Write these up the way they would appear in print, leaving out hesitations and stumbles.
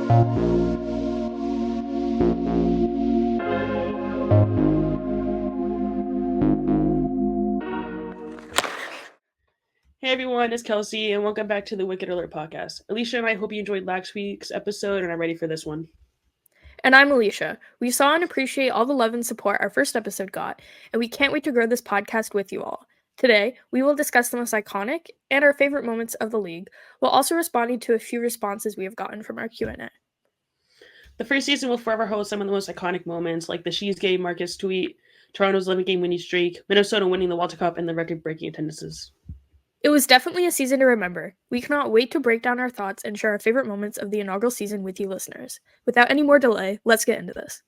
Hey everyone, it's Kelsea, and welcome back to the Wicked Alert podcast. Elisha and I hope you enjoyed last week's episode and are ready for this one. And I'm Elisha. We saw and appreciate all the love and support our first episode got, and we can't wait to grow this podcast with you all. Today, we will discuss the most iconic and our favorite moments of the league, while also responding to a few responses we have gotten from our Q&A. The first season will forever hold some of the most iconic moments, like the She's Gay Marcus tweet, Toronto's 11-game winning streak, Minnesota winning the Walter Cup, and the record-breaking attendances. It was definitely a season to remember. We cannot wait to break down our thoughts and share our favorite moments of the inaugural season with you listeners. Without any more delay, let's get into this.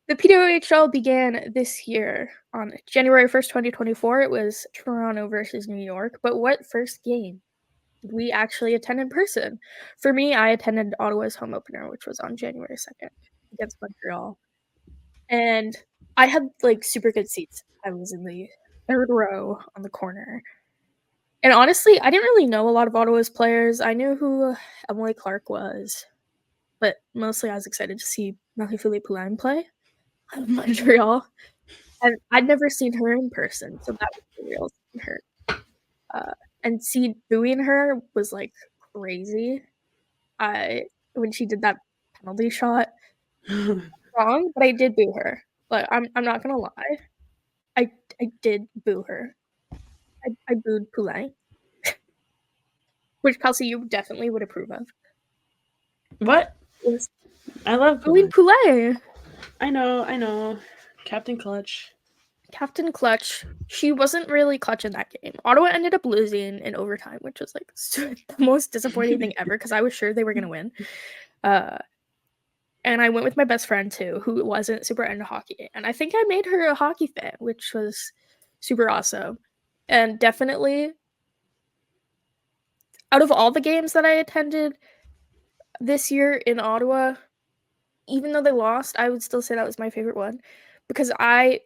The PWHL began this year on January 1st, 2024. It was Toronto versus New York. But what first game did we actually attend in person? For me, I attended Ottawa's home opener, which was on January 2nd against Montreal. And I had super good seats. I was in the third row on the corner. And honestly, I didn't really know a lot of Ottawa's players. I knew who Emily Clark was, but mostly I was excited to see Marie-Philippe Poulin play of Montreal. And I'd never seen her in person, so that was surreal seeing her. And booing her was crazy. When she did that penalty shot, wrong, but I did boo her. But I'm not gonna lie, I did boo her. I booed Poulin, which Kelsea you definitely would approve of. What? Yes. I love Booing Poulin. I know. Captain Clutch. Captain Clutch. She wasn't really clutch in that game. Ottawa ended up losing in overtime, which was the most disappointing thing ever because I was sure they were gonna win. And I went with my best friend too, who wasn't super into hockey, and I think I made her a hockey fan, which was super awesome. And definitely, out of all the games that I attended this year in Ottawa, even though they lost, I would still say that was my favorite one because I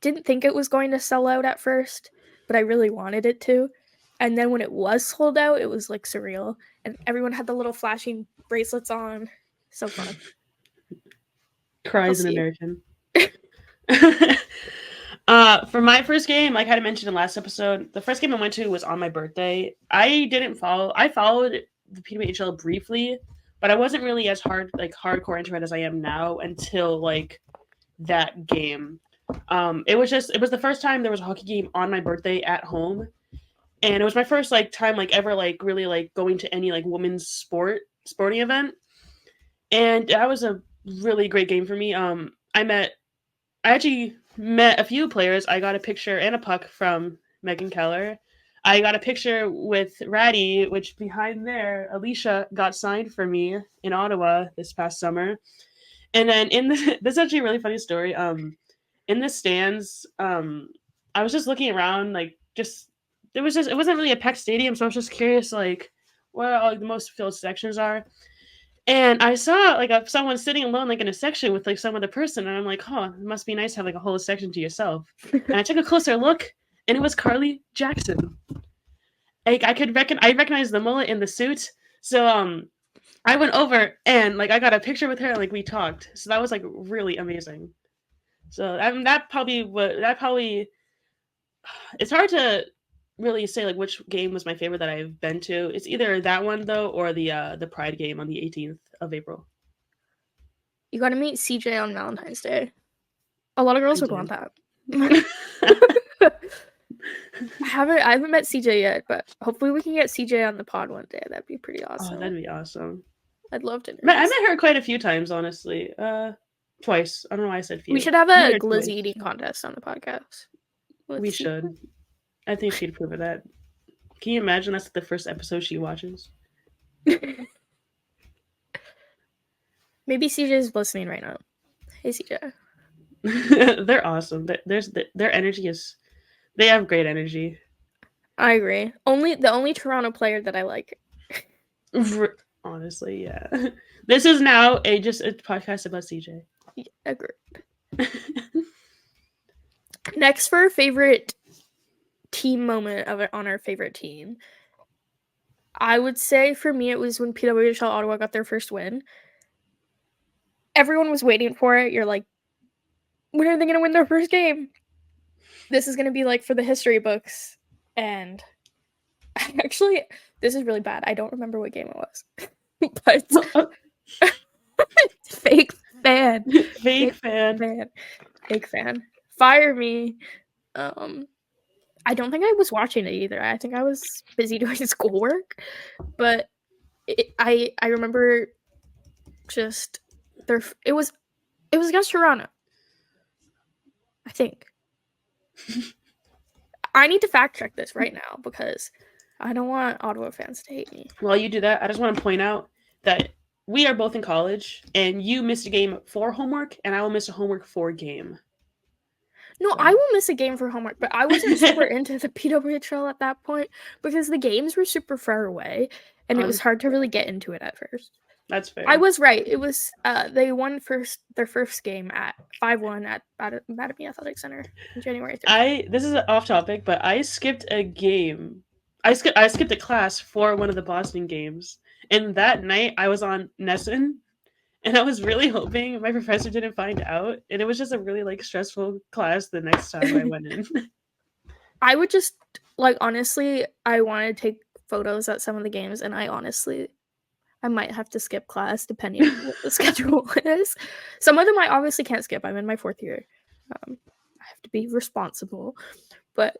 didn't think it was going to sell out at first, but I really wanted it to. And then when it was sold out, it was surreal, and everyone had the little flashing bracelets on. So fun. Cries an American. For my first game, like I had mentioned in the last episode, the first game I went to was on my birthday. I followed the PWHL briefly, but I wasn't really as hardcore into it as I am now until that game. It was the first time there was a hockey game on my birthday at home, and it was my first time ever really going to any women's sporting event, and that was a really great game for me. I actually met a few players. I got a picture and a puck from Megan Keller. I got a picture with Ratty, which behind there, Elisha got signed for me in Ottawa this past summer. And then this is actually a really funny story. In the stands, I was just looking around, it wasn't really a packed stadium, so I was just curious, where all the most filled sections are. And I saw someone sitting alone in a section with some other person, and I'm like, "Huh, it must be nice to have a whole section to yourself." And I took a closer look, and it was Carly Jackson. I recognized the mullet in the suit, so I went over and I got a picture with her, and we talked. So that was really amazing. So that probably it's hard to really say which game was my favorite that I've been to. It's either that one though or the Pride game on the 18th of April. You got to meet CJ on Valentine's Day. A lot of girls would want that. I haven't met CJ yet, but hopefully we can get CJ on the pod one day. That'd be pretty awesome. Oh, that'd be awesome. I'd love to. I met her quite a few times, honestly. Twice. I don't know why I said few. We should have a glizzy eating contest on the podcast. We should. I think she'd approve of that. Can you imagine that's the first episode she watches? Maybe CJ's listening right now. Hey, CJ. They're awesome. Their energy is... They have great energy. I agree. The only Toronto player that I like. Honestly, yeah. This is now a podcast about CJ. Yeah, agreed. Next, for our favorite team moment on our favorite team. I would say for me, it was when PWHL Ottawa got their first win. Everyone was waiting for it. You're like, when are they going to win their first game? This is going to be like for the history books. And actually, this is really bad. I don't remember what game it was. But fake fan. Fake fan. Fake fan. Fire me. I don't think I was watching it either. I think I was busy doing schoolwork. But I remember just it was against Toronto. I think. I need to fact check this right now because I don't want Ottawa fans to hate me. While you do that, I just want to point out that we are both in college, and you missed a game for homework, and I will miss a homework for game. No, so. I will miss a game for homework, but I wasn't super into the PWHL at that point because the games were super far away, and it was hard to really get into it at first. That's fair. I was right. It was they won their first game at 5-1 at Mattamy Athletic Center in January 3rd. This is off topic, but I skipped a game. I skipped a class for one of the Boston games, and that night I was on Nesson, and I was really hoping my professor didn't find out, and it was just a really stressful class the next time I went in. I would just honestly, I wanted to take photos at some of the games, and I might have to skip class depending on what the schedule is. Some of them I obviously can't skip. I'm in my 4th year. I have to be responsible, but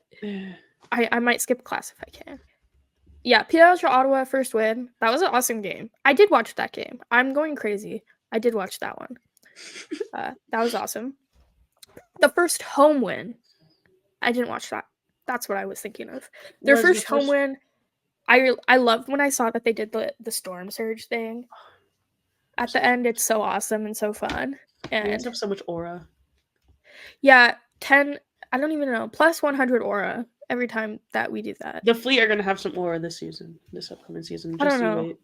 I might skip class if I can. Yeah, PWHL Ottawa first win. That was an awesome game. I did watch that game. I'm going crazy. I did watch that one. That was awesome. The first home win. I didn't watch that. That's what I was thinking of. Their first home win. I loved when I saw that they did the storm surge thing. At the end, it's so awesome and so fun. And you have so much aura. Yeah, 10. I don't even know. Plus 100 aura every time that we do that. The Fleet are gonna have some aura this upcoming season. I don't know. Wait.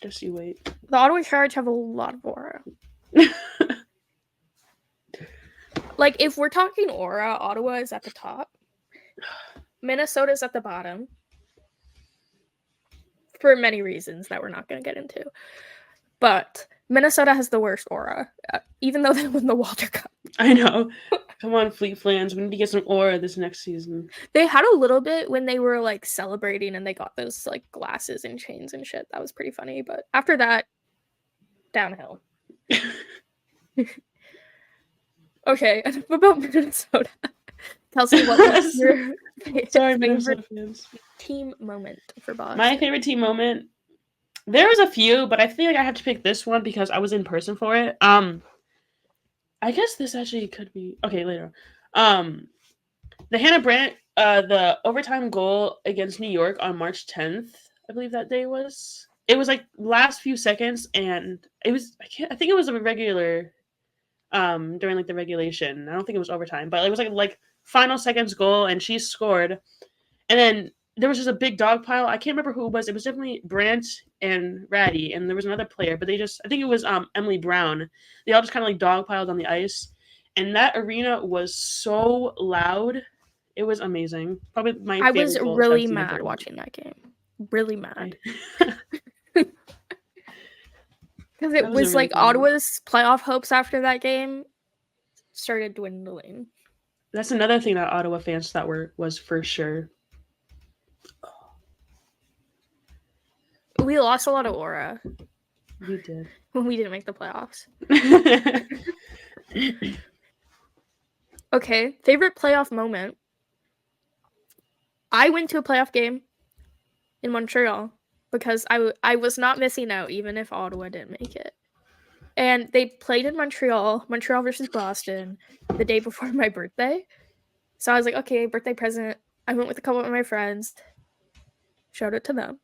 Just you wait. The Ottawa Charge have a lot of aura. If we're talking aura, Ottawa is at the top. Minnesota's at the bottom. For many reasons that we're not going to get into. But Minnesota has the worst aura, even though they won the Walter Cup. I know. Come on, Fleet fans. We need to get some aura this next season. They had a little bit when they were, celebrating and they got those, glasses and chains and shit. That was pretty funny. But after that, downhill. Okay, enough about Minnesota. Kelsea, what was your favorite team moment for Boston? My favorite team moment? There was a few, but I feel like I have to pick this one because I was in person for it. I guess this actually could be okay later. The Hannah Brandt, the overtime goal against New York on March 10th, I believe that day was. It was last few seconds, and it was I think it was a regular during the regulation. I don't think it was overtime, but it was like final seconds goal, and she scored. And then there was just a big dog pile. I can't remember who it was. It was definitely Brandt and Ratty, and there was another player, but I think it was Emily Brown. They all just kind of dog piled on the ice, and that arena was so loud. It was amazing. Probably my favorite. I was really mad watching that game. Really mad. Because it was really Ottawa's playoff hopes after that game started dwindling. That's another thing that Ottawa fans thought was for sure. We lost a lot of aura. We did. When we didn't make the playoffs. Okay, favorite playoff moment. I went to a playoff game in Montreal because I was not missing out even if Ottawa didn't make it. And they played in Montreal versus Boston, the day before my birthday. So I was like, okay, birthday present. I went with a couple of my friends. Showed it to them.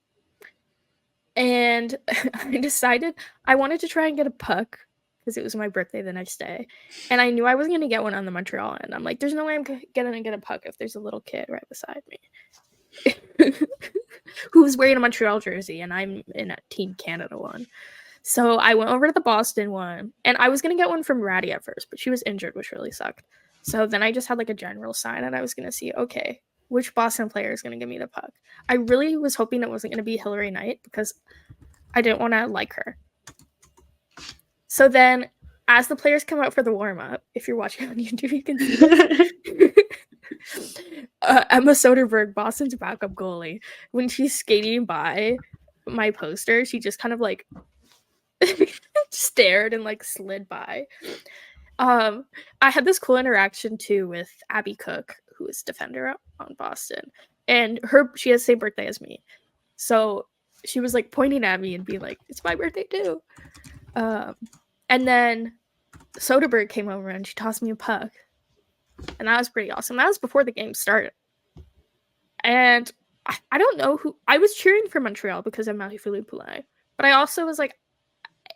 And I decided I wanted to try and get a puck because it was my birthday the next day. And I knew I wasn't going to get one on the Montreal end. I'm like, there's no way I'm going to get a puck if there's a little kid right beside me who's wearing a Montreal jersey, and I'm in a Team Canada one. So I went over to the Boston one, and I was going to get one from Ratty at first, but she was injured, which really sucked. So then I just had a general sign, and I was going to see, okay, which Boston player is going to give me the puck. I really was hoping it wasn't going to be Hillary Knight because I didn't want to like her. So then, as the players come out for the warm-up, if you're watching on YouTube, you can see this. Emma Soderberg, Boston's backup goalie, when she's skating by my poster, she just kind of like stared and like slid by. I had this cool interaction too with Abby Cook, who is defender on Boston, and she has the same birthday as me, so she was like pointing at me and being like, "It's my birthday too." And then Soderberg came over and she tossed me a puck, and that was pretty awesome. That was before the game started, and I don't know who I was cheering for Montreal because of Marie-Philippe Poulin, but I also was like,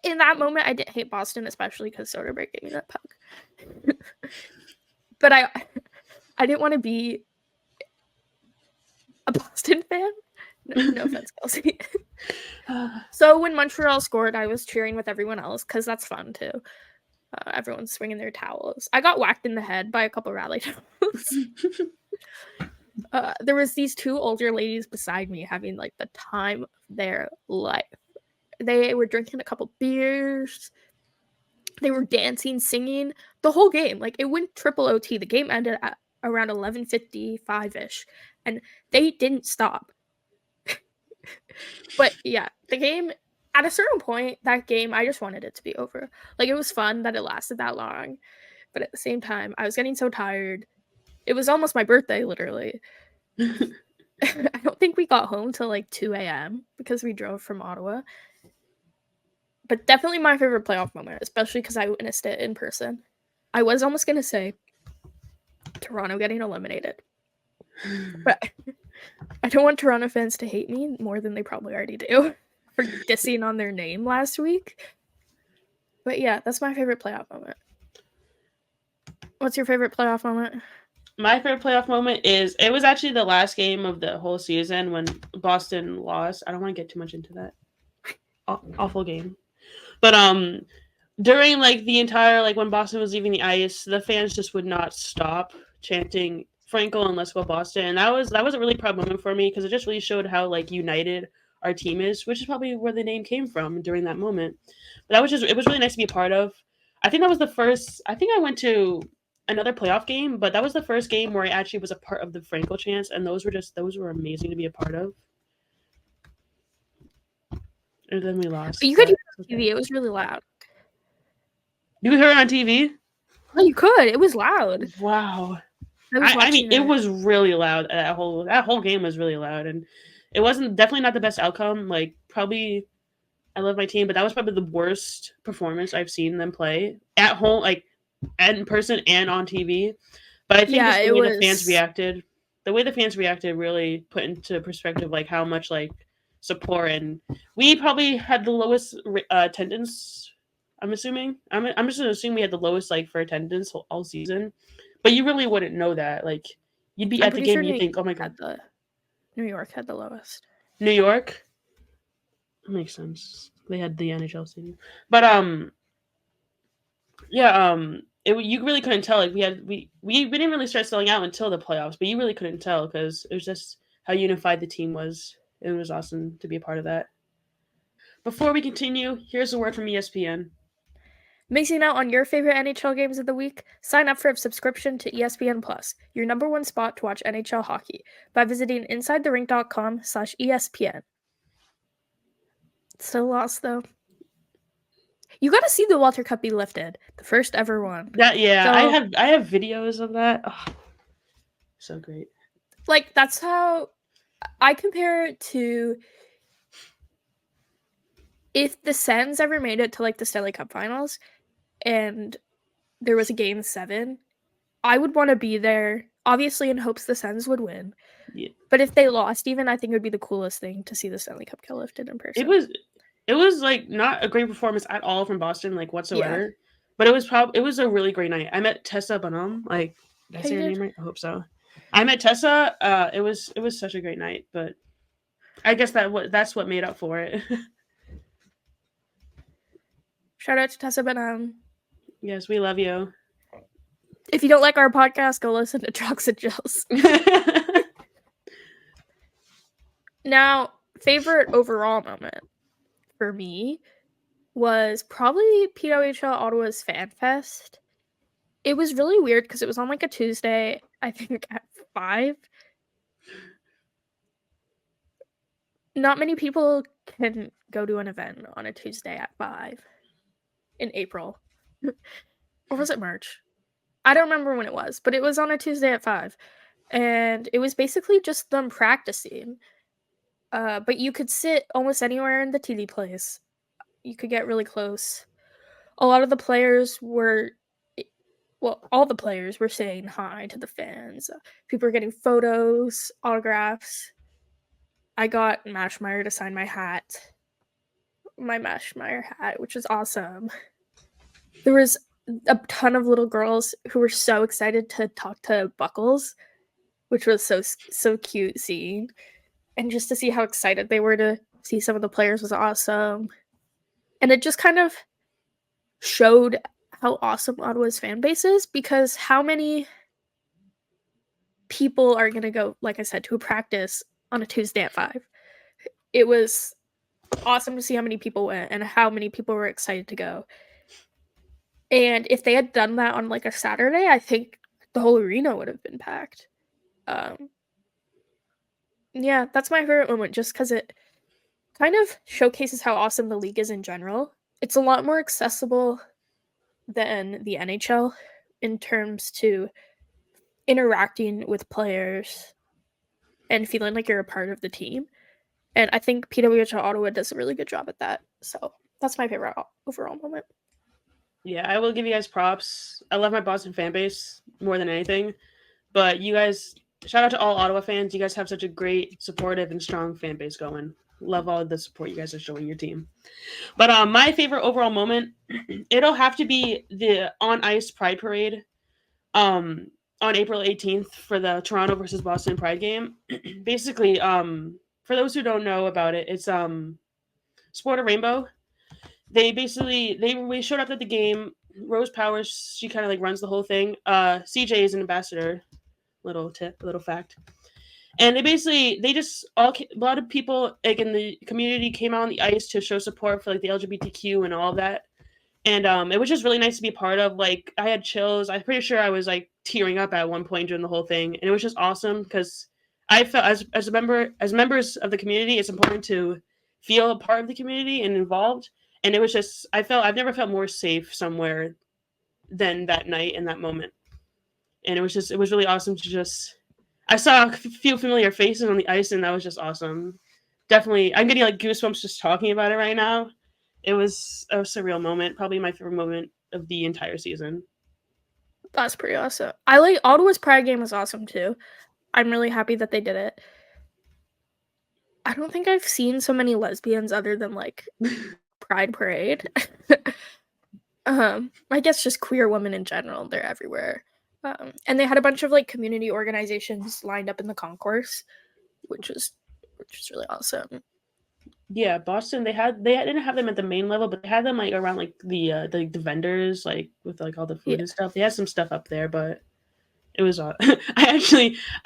in that moment, I didn't hate Boston, especially because Soderberg gave me that puck. But I didn't want to be a Boston fan. No offense, Kelsey. So when Montreal scored, I was cheering with everyone else because that's fun too. Everyone's swinging their towels. I got whacked in the head by a couple rally towels. There was these two older ladies beside me having like the time of their life. They were drinking a couple beers. They were dancing, singing the whole game. Like, it went triple OT. The game ended at around 11:55-ish, and they didn't stop. But yeah, the game, at a certain point, that game, I just wanted it to be over. Like, it was fun that it lasted that long, but at the same time, I was getting so tired. It was almost my birthday, literally. I don't think we got home till like 2 a.m. because we drove from Ottawa. But definitely my favorite playoff moment, especially because I witnessed it in person. I was almost going to say Toronto getting eliminated. But I don't want Toronto fans to hate me more than they probably already do for dissing on their name last week. But yeah, that's my favorite playoff moment. What's your favorite playoff moment? My favorite playoff moment is, it was actually the last game of the whole season when Boston lost. I don't want to get too much into that. Awful game. But during like the entire, like when Boston was leaving the ice, the fans just would not stop chanting Frankel and Let's Go Boston. And that was a really proud moment for me because it just really showed how like united our team is, which is probably where the name came from during that moment. But it was really nice to be a part of. I think that was the first, I think I went to another playoff game, but that was the first game where I actually was a part of the Frankel chants, and those were amazing to be a part of. And then we lost. You could hear it on TV. It was really loud. You heard it on TV? Oh, you could. It was loud. Wow. I mean, it was really loud. That whole game was really loud, and it wasn't definitely not the best outcome. Like, probably, I love my team, but that was probably the worst performance I've seen them play at home, like in person and on TV. But I think the way the fans reacted really put into perspective like how much like support, and we probably had the lowest attendance. I'm assuming. I'm just gonna assume we had the lowest like for attendance all season. But you really wouldn't know that. Like, you'd be at the game and you think, oh my god. New York had the lowest. New York? That makes sense. They had the NHL stadium. But, yeah, you really couldn't tell. Like, we didn't really start selling out until the playoffs, but you really couldn't tell because it was just how unified the team was. It was awesome to be a part of that. Before we continue, here's a word from ESPN. Missing out on your favorite NHL games of the week? Sign up for a subscription to ESPN Plus, your number one spot to watch NHL hockey, by visiting InsideTheRink.com/ESPN. Still lost, though. You got to see the Walter Cup be lifted, the first ever one. I have videos of that. Oh, so great. Like, that's how I compare it to if the Sens ever made it to like the Stanley Cup Finals and there was a Game 7, I would want to be there, obviously in hopes the Sens would win. Yeah. But if they lost, even, I think it would be the coolest thing to see the Stanley Cup get lifted in person. It was like not a great performance at all from Boston, like whatsoever. Yeah. But it was a really great night. I met Tessa Bonhomme. Like, did I say her name right? I hope so. I met Tessa. It was such a great night, but I guess that's what made up for it. Shout out to Tessa Bonhomme. Yes, we love you. If you don't like our podcast, go listen to Trucks and Jills. Now, favorite overall moment for me was probably PWHL Ottawa's Fan Fest. It was really weird because it was on like a Tuesday, I think at 5. Not many people can go to an event on a Tuesday at 5 in April. Or was it March? I don't remember when it was, but it was on a Tuesday at 5. And it was basically just them practicing. But you could sit almost anywhere in the TD place. You could get really close. A lot of the players were, well, all the players were saying hi to the fans. People were getting photos, autographs. I got Mashmeyer to sign my Mashmeyer hat, which was awesome. There was a ton of little girls who were so excited to talk to Buckles, which was so cute seeing. And just to see how excited they were to see some of the players was awesome. And it just kind of showed how awesome Ottawa's fan base is, because how many people are going to go, like I said, to a practice on a Tuesday at 5? It was awesome to see how many people went and how many people were excited to go. And if they had done that on like a Saturday, I think the whole arena would have been packed. Yeah, that's my favorite moment, just because it kind of showcases how awesome the league is in general. It's a lot more accessible than the NHL in terms to interacting with players and feeling like you're a part of the team. And I think PWHL Ottawa does a really good job at that. So that's my favorite overall moment. Yeah, I will give you guys props. I love my Boston fan base more than anything. But you guys, shout out to all Ottawa fans. You guys have such a great, supportive, and strong fan base going. Love all the support you guys are showing your team. But my favorite overall moment, it'll have to be the on ice Pride Parade on April 18th for the Toronto versus Boston Pride game. Basically, for those who don't know about it, it's Sport a Rainbow. We showed up at the game. Rose Powers, she kind of like runs the whole thing. CJ is an ambassador. Little tip, little fact. And they just a lot of people like in the community came out on the ice to show support for like the LGBTQ and all of that. And it was just really nice to be part of. Like I had chills. I'm pretty sure I was like tearing up at one point during the whole thing, and it was just awesome because I felt as members of the community, it's important to feel a part of the community and involved. And it was just I've never felt more safe somewhere than that night in that moment. And it was really awesome to just I saw a few familiar faces on the ice, and that was just awesome. Definitely, I'm getting like goosebumps just talking about it right now. It was a surreal moment, probably my favorite moment of the entire season. That's pretty awesome. I like Ottawa's Pride game was awesome too. I'm really happy that they did it. I don't think I've seen so many lesbians other than like Pride Parade. I guess just queer women in general, they're everywhere. And they had a bunch of like community organizations lined up in the concourse, which was really awesome. Yeah, Boston. They didn't have them at the main level, but they had them like around like the vendors like with like all the food Yeah. and stuff. They had some stuff up there, but it was. I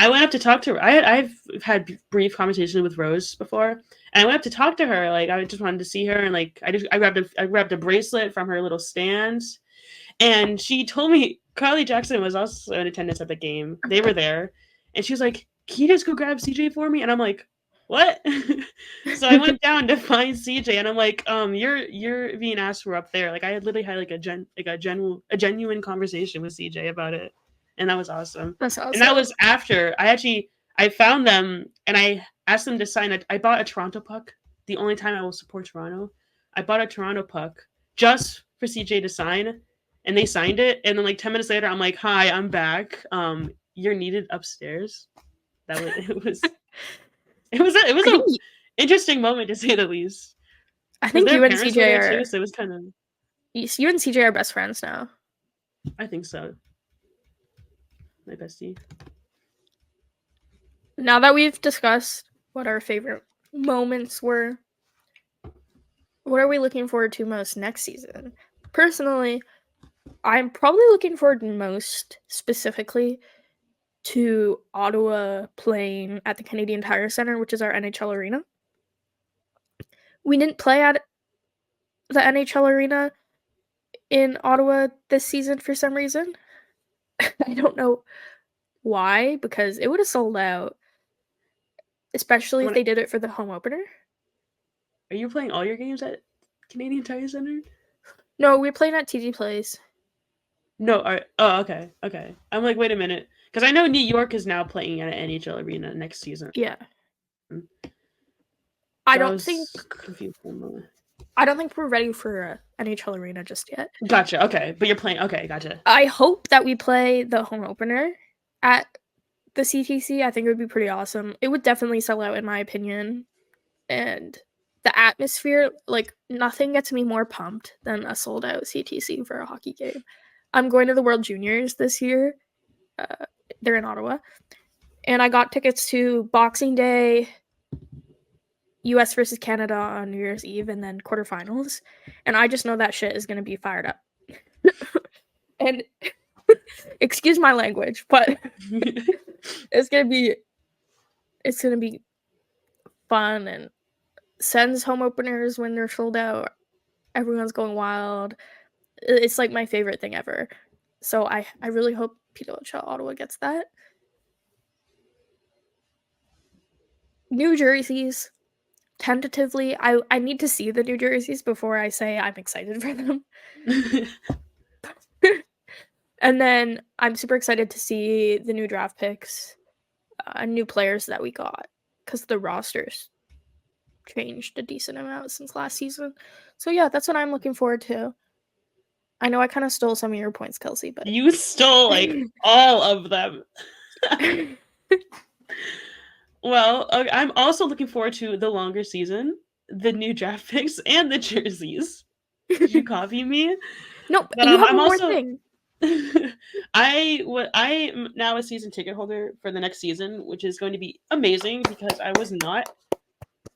went up to talk to her. I've had brief conversation with Rose before, and I went up to talk to her. Like I just wanted to see her, and like I grabbed a bracelet from her little stand, and she told me Carly Jackson was also in attendance at the game. They were there, and she was like, "Can you just go grab CJ for me?" And I'm like, "What?" So I went down to find CJ, and I'm like, you're being asked for up there." Like I had literally had like a genuine conversation with CJ about it, and that was awesome. That's And that awesome. was after I found them, and I asked them to sign it. I bought a Toronto puck. The only time I will support Toronto, I bought a Toronto puck just for CJ to sign, and they signed it. And then like 10 minutes later, I'm like, "Hi, I'm back. You're needed upstairs." That was it was I think a interesting moment to say the least. I Because think their you and parents were CJ there too, are so it was kind of. you and CJ are best friends now. I think so. My bestie. Now that we've discussed what our favorite moments were, what are we looking forward to most next season? Personally, I'm probably looking forward most specifically to Ottawa playing at the Canadian Tire Centre, which is our NHL arena. We didn't play at the NHL arena in Ottawa this season for some reason. I don't know why, because it would have sold out, especially if they did it for the home opener. Are you playing all your games at Canadian Tire Centre? No, we're playing at TD Place. No, okay. I'm like, wait a minute, because I know New York is now playing at an NHL arena next season. Yeah. I don't think we're ready for an NHL arena just yet. Gotcha. Okay, but you're playing. Okay, gotcha. I hope that we play the home opener at the CTC. I think it would be pretty awesome. It would definitely sell out, in my opinion, and the atmosphere, like, nothing gets me more pumped than a sold out CTC for a hockey game. I'm going to the World Juniors this year. They're in Ottawa, and I got tickets to Boxing Day, US versus Canada on New Year's Eve, and then quarterfinals. And I just know that shit is going to be fired up. And excuse my language, but it's going to be fun. And Sens home openers, when they're sold out, everyone's going wild. It's like my favorite thing ever. So I really hope PWHL Ottawa gets that. New jerseys. Tentatively, I need to see the new jerseys before I say I'm excited for them. And then I'm super excited to see the new draft picks and new players that we got, because the rosters changed a decent amount since last season. So yeah, that's what I'm looking forward to. I know I kind of stole some of your points, Kelsey, but you stole like all of them. Well, I'm also looking forward to the longer season, the new draft picks, and the jerseys. Did you copy me? No, but you have one more thing. I'm now a season ticket holder for the next season, which is going to be amazing, because I was not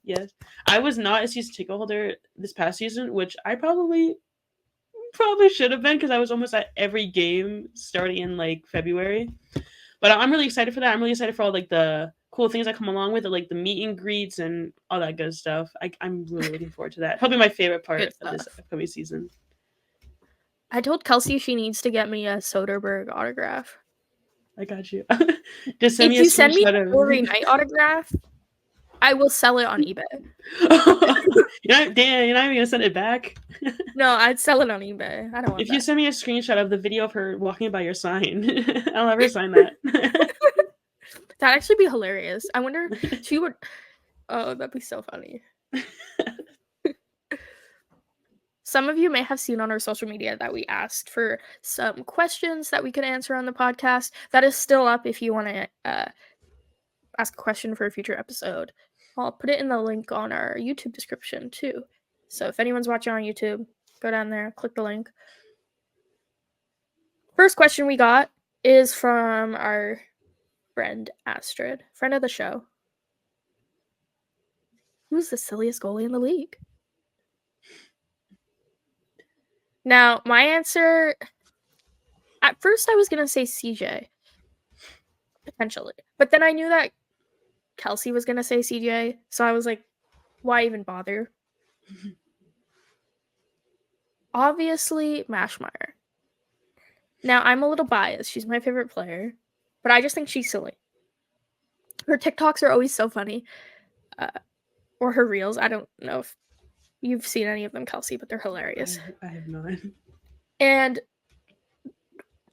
a season ticket holder this past season, which I probably should have been, because I was almost at every game starting in like February. But I'm really excited for that. I'm really excited for all like the cool things that come along with it, like the meet and greets and all that good stuff. I'm really looking forward to that. Probably my favorite part of this upcoming season. I told Kelsey she needs to get me a Soderbergh autograph. I got you. Just send if you send me a Rory Knight autograph, I will sell it on eBay. You're not even gonna send it back? No, I'd sell it on eBay. I don't want If you send me a screenshot of the video of her walking by your sign, I'll have her sign that. That'd actually be hilarious. I wonder if she would. Oh, that'd be so funny. Some of you may have seen on our social media that we asked for some questions that we could answer on the podcast. That is still up if you want to ask a question for a future episode. I'll put it in the link on our YouTube description too. So if anyone's watching on YouTube, go down there, click the link. First question we got is from our friend Astrid, friend of the show. Who's the silliest goalie in the league? Now, my answer, at first I was going to say CJ, potentially. But then I knew that Kelsey was going to say CJ, so I was like, why even bother? Obviously, Mashmeyer. Now, I'm a little biased. She's my favorite player, but I just think she's silly. Her TikToks are always so funny. Or her reels. I don't know if you've seen any of them, Kelsey, but they're hilarious. I have not. And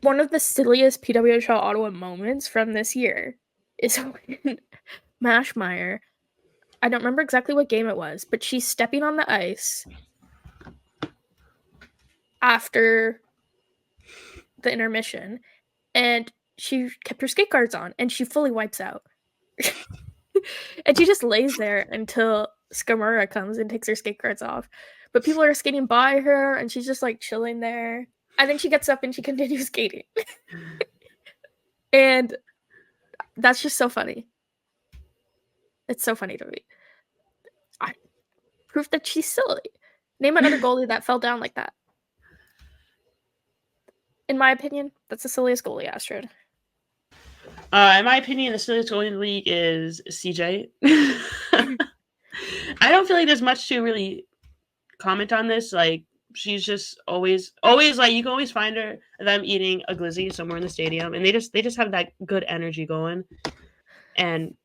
one of the silliest PWHL Ottawa moments from this year is when Mashmeyer, I don't remember exactly what game it was, but she's stepping on the ice after the intermission, and she kept her skate guards on, and she fully wipes out. And she just lays there until Skamura comes and takes her skate guards off. But people are skating by her, and she's just like chilling there. And then she gets up and she continues skating. And that's just so funny. It's so funny to me. Proof that she's silly. Name another goalie that fell down like that. In my opinion, that's the silliest goalie, Astrid. In my opinion, the silliest goalie in the league is CJ. I don't feel like there's much to really comment on this. Like, she's just always like, you can always find them eating a glizzy somewhere in the stadium, and they just have that good energy going, and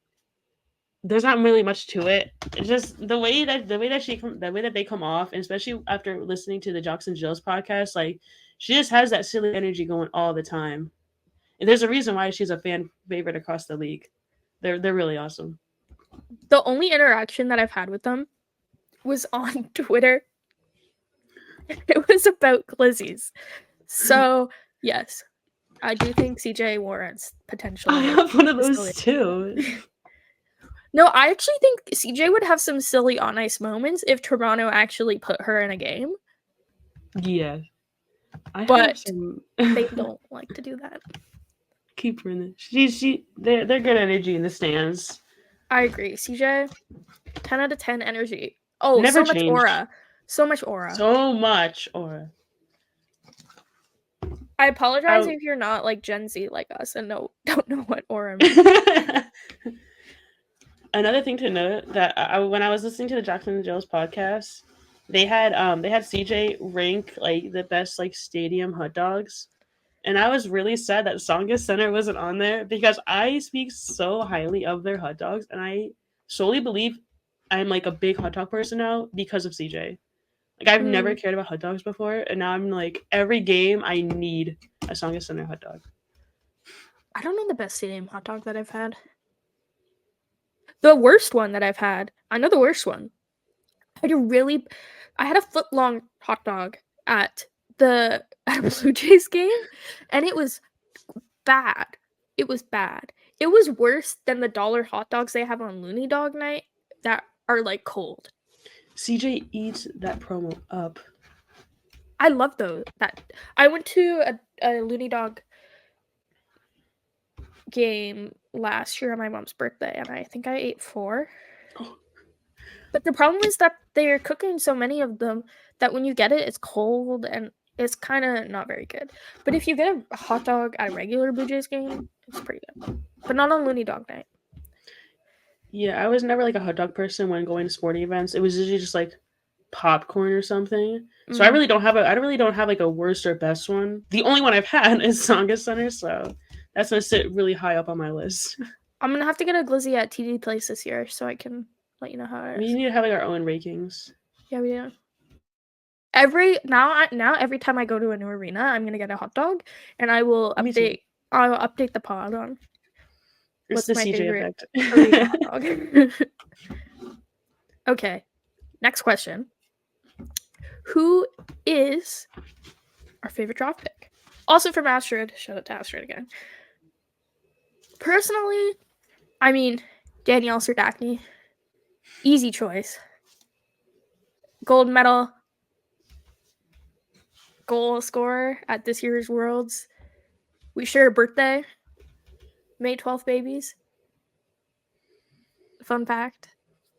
there's not really much to it. It's just the way that they come off, and especially after listening to the Jocks and Jills podcast, like she just has that silly energy going all the time. And there's a reason why she's a fan favorite across the league. They're really awesome. The only interaction that I've had with them was on Twitter. It was about glizzies. So, yes, I do think CJ warrants potentially. I have one of those too. No, I actually think CJ would have some silly on ice moments if Toronto actually put her in a game. Yeah. But they don't like to do that. Keep her in there. They're good energy in the stands. I agree. CJ, 10 out of 10 energy. Oh, Never so changed. much aura. So much aura. So much aura. I apologize if you're not like Gen Z like us and don't know what aura means. Another thing to note that when I was listening to the Jackson and Jills podcast, they had CJ rank like the best like stadium hot dogs, and I was really sad that Songa Center wasn't on there because I speak so highly of their hot dogs, and I solely believe I'm like a big hot dog person now because of CJ. Like I've never cared about hot dogs before, and now I'm like every game I need a Songa Center hot dog. I don't know the best stadium hot dog that I've had. The worst one that I've had. I know the worst one. I had a foot-long hot dog at a Blue Jays game, and it was bad. It was bad. It was worse than the dollar hot dogs they have on Looney Dog Night that are like cold. CJ eats that promo up. I love those. I went to a Looney Dog game last year on my mom's birthday, and I think I ate 4. But the problem is that they're cooking so many of them that when you get it, it's cold and it's kind of not very good. But if you get a hot dog at a regular Blue Jays game, it's pretty good. But not on Looney Dog Night. Yeah, I was never like a hot dog person when going to sporting events. It was usually just like popcorn or something. So I don't really have like a worst or best one. The only one I've had is Songa Center, so that's gonna sit really high up on my list. I'm gonna have to get a glizzy at TD Place this year so I can let you know how it is. We need to have like our own rankings. Yeah, we do. Every time I go to a new arena, I'm gonna get a hot dog, and I will update. I'll update the pod on what's the CJ effect. Hot dog. Okay, next question. Who is our favorite draft pick? Also from Astrid. Shout out to Astrid again. Personally, I mean, Danielle Serdachny. Easy choice. Gold medal. Goal scorer at this year's Worlds. We share a birthday. May 12th babies. Fun fact.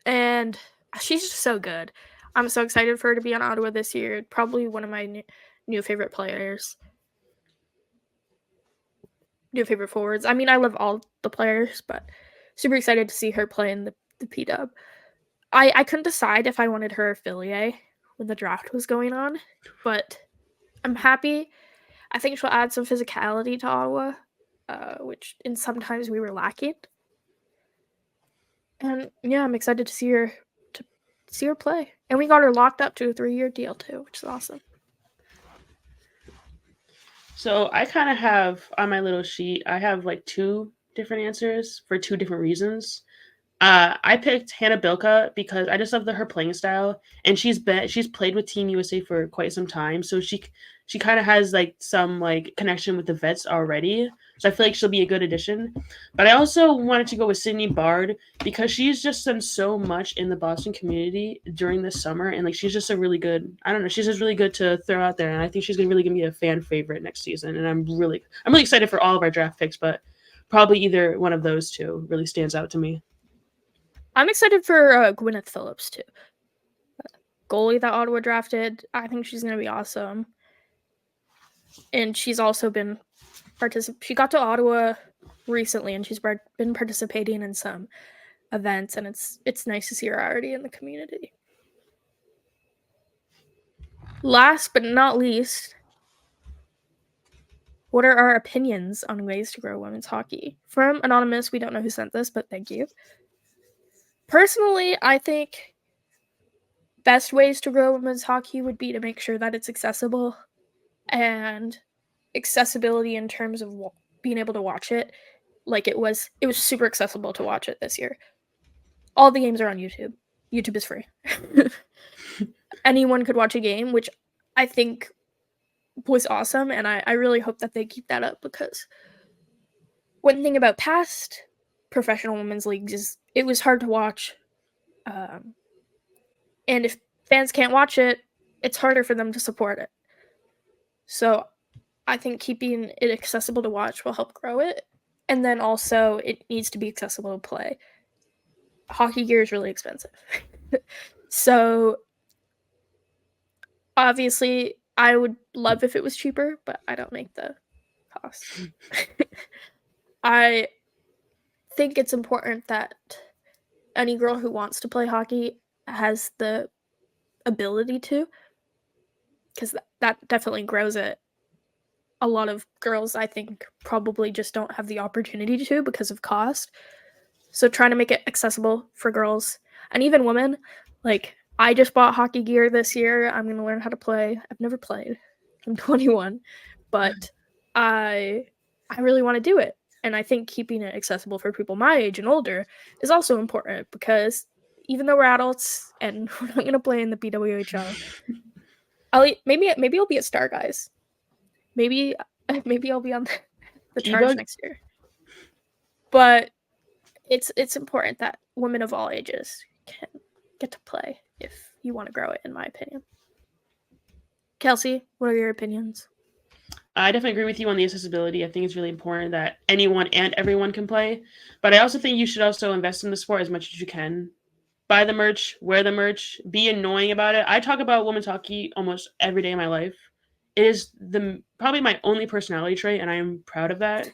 And she's just so good. I'm so excited for her to be on Ottawa this year. Probably one of my new favorite players. New favorite forwards. I mean, I love all the players, but super excited to see her play in the PW. I couldn't decide if I wanted her affiliate when the draft was going on, but I'm happy. I think she'll add some physicality to Ottawa, which sometimes we were lacking. And yeah, I'm excited to see her play. And we got her locked up to a 3-year deal too, which is awesome. So I kind of have on my little sheet, I have like 2 different answers for 2 different reasons. I picked Hannah Bilka because I just love her playing style, and she's played with Team USA for quite some time, so she kind of has like some like connection with the vets already. So I feel like she'll be a good addition. But I also wanted to go with Sydney Bard because she's just done so much in the Boston community during the summer, and like she's just a really good. I don't know, she's just really good to throw out there, and I think she's really gonna be a fan favorite next season. And I'm really excited for all of our draft picks, but probably either one of those 2 really stands out to me. I'm excited for Gwyneth Phillips, too. Goalie that Ottawa drafted. I think she's going to be awesome. And she's also been she got to Ottawa recently, and she's been participating in some events, and it's nice to see her already in the community. Last but not least, what are our opinions on ways to grow women's hockey? From Anonymous, we don't know who sent this, but thank you. Personally, I think best ways to grow women's hockey would be to make sure that it's accessible, and accessibility in terms of being able to watch it. Like it was super accessible to watch it this year. All the games are on YouTube. YouTube is free. Anyone could watch a game, which I think was awesome, and I really hope that they keep that up, because one thing about past professional women's leagues is it was hard to watch, and if fans can't watch it, it's harder for them to support it. So I think keeping it accessible to watch will help grow it, and then also it needs to be accessible to play. Hockey gear is really expensive. So obviously I would love if it was cheaper, but I don't make the cost. I think it's important that any girl who wants to play hockey has the ability to, because that definitely grows it. A lot of girls, I think, probably just don't have the opportunity to because of cost. So trying to make it accessible for girls and even women. Like, I just bought hockey gear this year. I'm going to learn how to play. I've never played. I'm 21, but I really want to do it. And I think keeping it accessible for people my age and older is also important, because even though we're adults and we're not going to play in the PWHL, maybe I'll be at Star Guys. Maybe I'll be on the charge next year. But it's important that women of all ages can get to play if you want to grow it, in my opinion. Kelsea, what are your opinions? I definitely agree with you on the accessibility. I think it's really important that anyone and everyone can play. But I also think you should also invest in the sport as much as you can. Buy the merch, wear the merch, be annoying about it. I talk about women's hockey almost every day of my life. It is probably my only personality trait, and I am proud of that.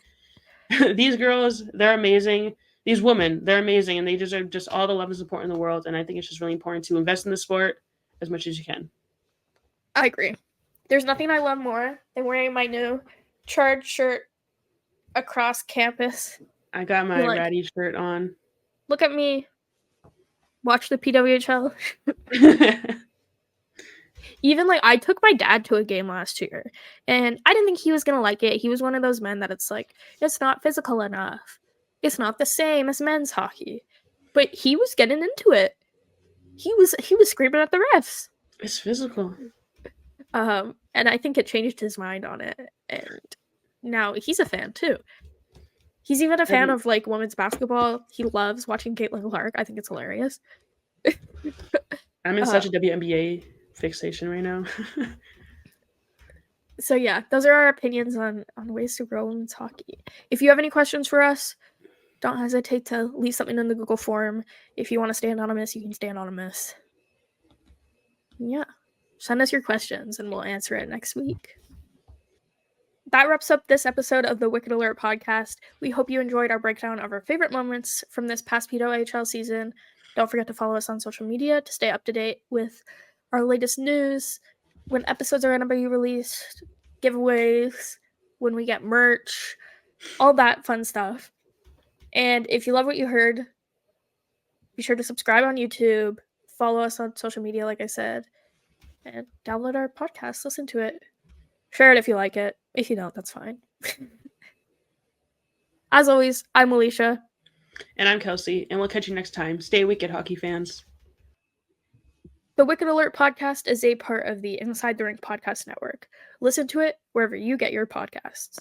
These girls, they're amazing. These women, they're amazing, and they deserve just all the love and support in the world. And I think it's just really important to invest in the sport as much as you can. I agree. There's nothing I love more than wearing my new Charge shirt across campus. I got my ratty shirt on. Look at me. Watch the PWHL. Even like, I took my dad to a game last year, and I didn't think he was gonna like it. He was one of those men that it's like, it's not physical enough. It's not the same as men's hockey. But he was getting into it. He was screaming at the refs. It's physical. And I think it changed his mind on it, and now he's a fan too. He's even a fan of like women's basketball. He loves watching Caitlin Clark. I think it's hilarious. I'm in such a WNBA fixation right now. So yeah, those are our opinions on ways to grow women's hockey. If you have any questions for us, don't hesitate to leave something in the Google form. If you want to stay anonymous, you can stay anonymous. Yeah, send us your questions and we'll answer it next week. That wraps up this episode of the Wicked Alert podcast. We hope you enjoyed our breakdown of our favorite moments from this past PWHL season. Don't forget to follow us on social media to stay up to date with our latest news, when episodes are going to be released, giveaways, when we get merch, all that fun stuff. And if you love what you heard, be sure to subscribe on YouTube, follow us on social media, like I said, and download our podcast, listen to it. Share it if you like it. If you don't, that's fine. As always, I'm Elisha. And I'm Kelsea, and we'll catch you next time. Stay wicked, hockey fans. The Wicked Alert podcast is a part of the Inside the Rink podcast network. Listen to it wherever you get your podcasts.